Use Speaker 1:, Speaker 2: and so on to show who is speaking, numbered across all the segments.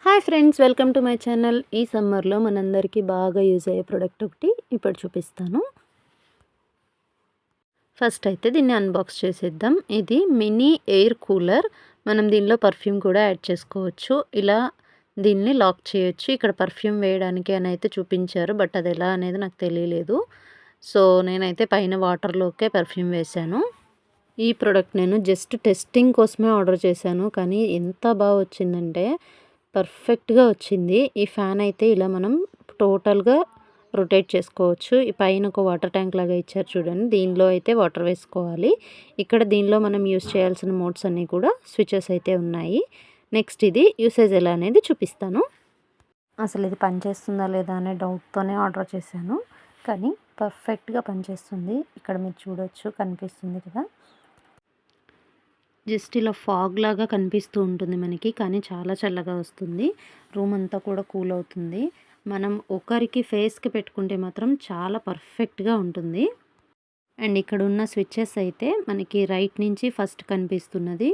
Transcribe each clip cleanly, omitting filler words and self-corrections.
Speaker 1: Hi friends, welcome to my channel. ఈ సమ్మర్లో మనందరికీ బాగా యూజ్ అయ్యే ప్రోడక్ట్ ఒకటి ఇప్పుడు చూపిస్తాను. ఫస్ట్ అయితే దీన్ని అన్బాక్స్ చేసేద్దాం. ఇది మినీ ఎయిర్ కూలర్. మనం దీనిలో పర్ఫ్యూమ్ కూడా యాడ్ చేసుకోవచ్చు. ఇలా దీన్ని లాక్ చేయొచ్చు. ఇక్కడ పర్ఫ్యూమ్ వేయడానికి అని అయితే చూపించారు, బట్ అది ఎలా అనేది నాకు తెలియలేదు. సో నేనైతే పైన వాటర్లోకే పర్ఫ్యూమ్ వేశాను. ఈ ప్రోడక్ట్ నేను జస్ట్ టెస్టింగ్ కోసమే ఆర్డర్ చేశాను, కానీ ఎంత బాగా వచ్చిందంటే పర్ఫెక్ట్గా వచ్చింది. ఈ ఫ్యాన్ అయితే ఇలా మనం టోటల్గా రొటేట్ చేసుకోవచ్చు. ఈ పైన ఒక వాటర్ ట్యాంక్ లాగా ఇచ్చారు చూడండి, దీనిలో అయితే వాటర్ వేసుకోవాలి. ఇక్కడ దీనిలో మనం యూస్ చేయాల్సిన మోడ్స్ అన్నీ కూడా స్విచెస్ అయితే ఉన్నాయి. నెక్స్ట్ ఇది యూసేజ్ ఎలా అనేది చూపిస్తాను. అసలు ఇది పనిచేస్తుందా లేదా అనే డౌట్తోనే ఆర్డర్ చేశాను, కానీ పర్ఫెక్ట్గా పనిచేస్తుంది. ఇక్కడ మీరు చూడొచ్చు, కనిపిస్తుంది కదా, జస్ట్ ఇలా ఫాగ్ లాగా కనిపిస్తూ ఉంటుంది మనకి, కానీ చాలా చల్లగా వస్తుంది. రూమ్ అంతా కూడా కూల్ అవుతుంది. మనం ఒకరికి ఫేస్కి పెట్టుకుంటే మాత్రం చాలా పర్ఫెక్ట్గా ఉంటుంది. అండ్ ఇక్కడ ఉన్న స్విచ్చెస్ అయితే మనకి రైట్ నుంచి ఫస్ట్ కనిపిస్తున్నది.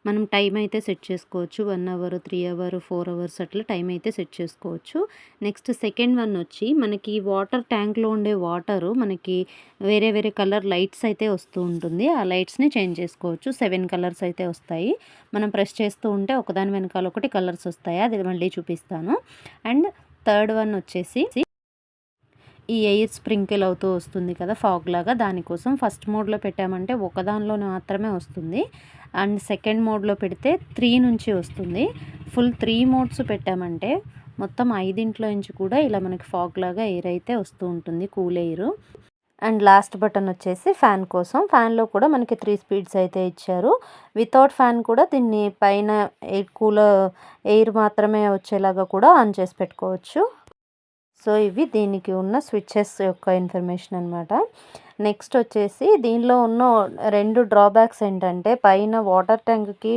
Speaker 1: మనం టైం అయితే సెట్ చేసుకోవచ్చు. 1 అవర్, 3 అవర్, 4 అవర్స్ అట్లా టైం అయితే సెట్ చేసుకోవచ్చు. నెక్స్ట్ సెకండ్ వన్ వచ్చి మనకి వాటర్ ట్యాంక్లో ఉండే వాటరు మనకి వేరే వేరే కలర్ లైట్స్ అయితే వస్తూ ఉంటుంది. ఆ లైట్స్ని చేంజ్ చేసుకోవచ్చు. 7 కలర్స్ అయితే వస్తాయి. మనం ప్రెస్ చేస్తూ ఉంటే ఒకదాని వెనకాల ఒకటి కలర్స్ వస్తాయి, అది మళ్ళీ చూపిస్తాను. అండ్ థర్డ్ వన్ వచ్చేసి ఈ ఎయిర్ స్ప్రింకిల్ అవుతూ వస్తుంది కదా ఫాగ్ లాగా, దానికోసం ఫస్ట్ మోడ్లో పెట్టామంటే ఒకదానిలో మాత్రమే వస్తుంది. అండ్ సెకండ్ మోడ్లో పెడితే 3 నుంచి వస్తుంది. ఫుల్ 3 మోడ్స్ పెట్టామంటే మొత్తం 5 నుంచి కూడా ఇలా మనకి ఫాగ్ లాగా ఎయిర్ అయితే వస్తూ ఉంటుంది, cool air. And last button వచ్చేసి ఫ్యాన్ కోసం. ఫ్యాన్లో కూడా మనకి 3 స్పీడ్స్ అయితే ఇచ్చారు. వితౌట్ ఫ్యాన్ కూడా దీన్ని పైన కూలర్ ఎయిర్ మాత్రమే వచ్చేలాగా కూడా ఆన్ చేసి పెట్టుకోవచ్చు. సో ఇవి దీనికి ఉన్న స్విచ్చెస్ యొక్క ఇన్ఫర్మేషన్ అనమాట. నెక్స్ట్ వచ్చేసి దీనిలో ఉన్న 2 డ్రాబ్యాక్స్ ఏంటంటే, పైన వాటర్ ట్యాంక్కి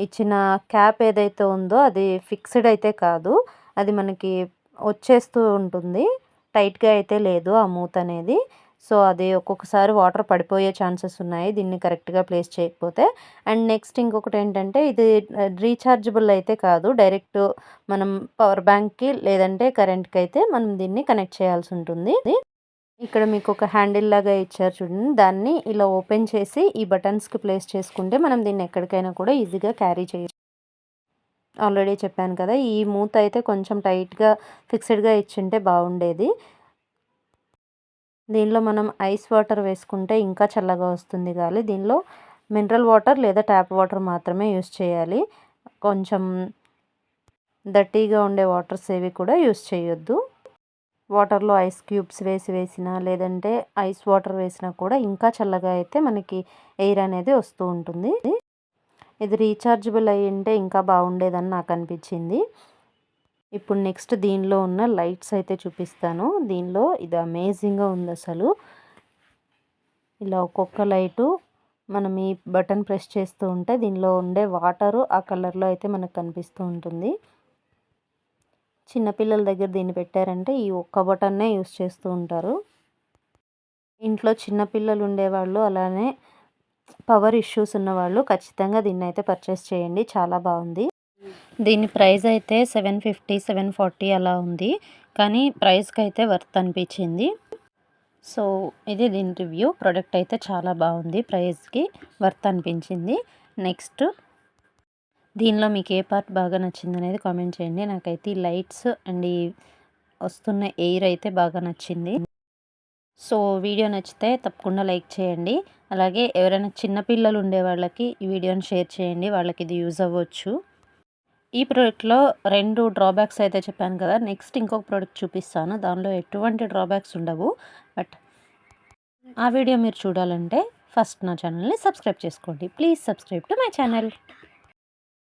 Speaker 1: ఇచ్చిన క్యాప్ ఏదైతే ఉందో అది ఫిక్స్డ్ అయితే కాదు, అది మనకి వచ్చేస్తూ ఉంటుంది. టైట్గా అయితే లేదు ఆ మూత అనేది. సో అది ఒక్కొక్కసారి వాటర్ పడిపోయే ఛాన్సెస్ ఉన్నాయి దీన్ని కరెక్ట్గా ప్లేస్ చేయకపోతే. అండ్ నెక్స్ట్ ఇంకొకటి ఏంటంటే, ఇది రీఛార్జబుల్ అయితే కాదు, డైరెక్ట్ మనం పవర్ బ్యాంక్కి లేదంటే కరెంట్కి అయితే మనం దీన్ని కనెక్ట్ చేయాల్సి ఉంటుంది. ఇక్కడ మీకు ఒక హ్యాండిల్ లాగా ఇచ్చారు చూడండి, దాన్ని ఇలా ఓపెన్ చేసి ఈ బటన్స్కి ప్లేస్ చేసుకుంటే మనం దీన్ని ఎక్కడికైనా కూడా ఈజీగా క్యారీ చేయొచ్చు. ఆల్రెడీ చెప్పాను కదా, ఈ మూత అయితే కొంచెం టైట్గా ఫిక్స్డ్గా ఇచ్చింటే బాగుండేది. దీనిలో మనం ఐస్ వాటర్ వేసుకుంటే ఇంకా చల్లగా వస్తుంది గాలి. దీనిలో మినరల్ వాటర్ లేదా ట్యాప్ వాటర్ మాత్రమే యూస్ చేయాలి. కొంచెం దట్టీగా ఉండే వాటర్స్ ఏవి కూడా యూస్ చేయొద్దు. వాటర్లో ఐస్ క్యూబ్స్ వేసినా లేదంటే ఐస్ వాటర్ వేసినా కూడా ఇంకా చల్లగా అయితే మనకి ఎయిర్ అనేది వస్తూ ఉంటుంది. ఇది రీఛార్జబుల్ అయ్యి ఉంటే ఇంకా బాగుండేదని నాకు అనిపించింది. ఇప్పుడు నెక్స్ట్ దీనిలో ఉన్న లైట్స్ అయితే చూపిస్తాను. దీనిలో ఇది అమేజింగ్గా ఉంది అసలు. ఇలా ఒక్కొక్క లైటు మనం ఈ బటన్ ప్రెస్ చేస్తూ ఉంటే దీనిలో ఉండే వాటరు ఆ కలర్లో అయితే మనకు కనిపిస్తూ ఉంటుంది. చిన్నపిల్లల దగ్గర దీన్ని పెట్టారంటే ఈ ఒక్క బటన్నే యూస్ చేస్తూ ఉంటారు. ఇంట్లో చిన్నపిల్లలు ఉండేవాళ్ళు, అలానే పవర్ ఇష్యూస్ ఉన్నవాళ్ళు ఖచ్చితంగా దీన్ని అయితే పర్చేస్ చేయండి, చాలా బాగుంది. దీని ప్రైస్ అయితే 750, 740 అలా ఉంది, కానీ ప్రైస్కి అయితే వర్త్ అనిపించింది. సో ఇది దీని రివ్యూ. ప్రోడక్ట్ అయితే చాలా బాగుంది, ప్రైస్కి వర్త్ అనిపించింది. నెక్స్ట్ దీనిలో మీకు ఏ పార్ట్ బాగా నచ్చింది అనేది కామెంట్ చేయండి. నాకైతే ఈ లైట్స్ అండ్ ఈ వస్తున్న ఎయిర్ అయితే బాగా నచ్చింది. సో వీడియో నచ్చితే తప్పకుండా లైక్ చేయండి. అలాగే ఎవరైనా చిన్నపిల్లలు ఉండే వాళ్ళకి ఈ వీడియోని షేర్ చేయండి, వాళ్ళకి ఇది యూజ్ అవ్వచ్చు. ఈ ప్రోడక్ట్లో 2 డ్రాబ్యాక్స్ అయితే చెప్పాను కదా, నెక్స్ట్ ఇంకొక ప్రోడక్ట్ చూపిస్తాను. దానిలో ఎటువంటి డ్రాబ్యాక్స్ ఉండవు, బట్ ఆ వీడియో మీరు చూడాలంటే ఫస్ట్ నా ఛానల్ని సబ్స్క్రైబ్ చేసుకోండి. Please subscribe to my channel.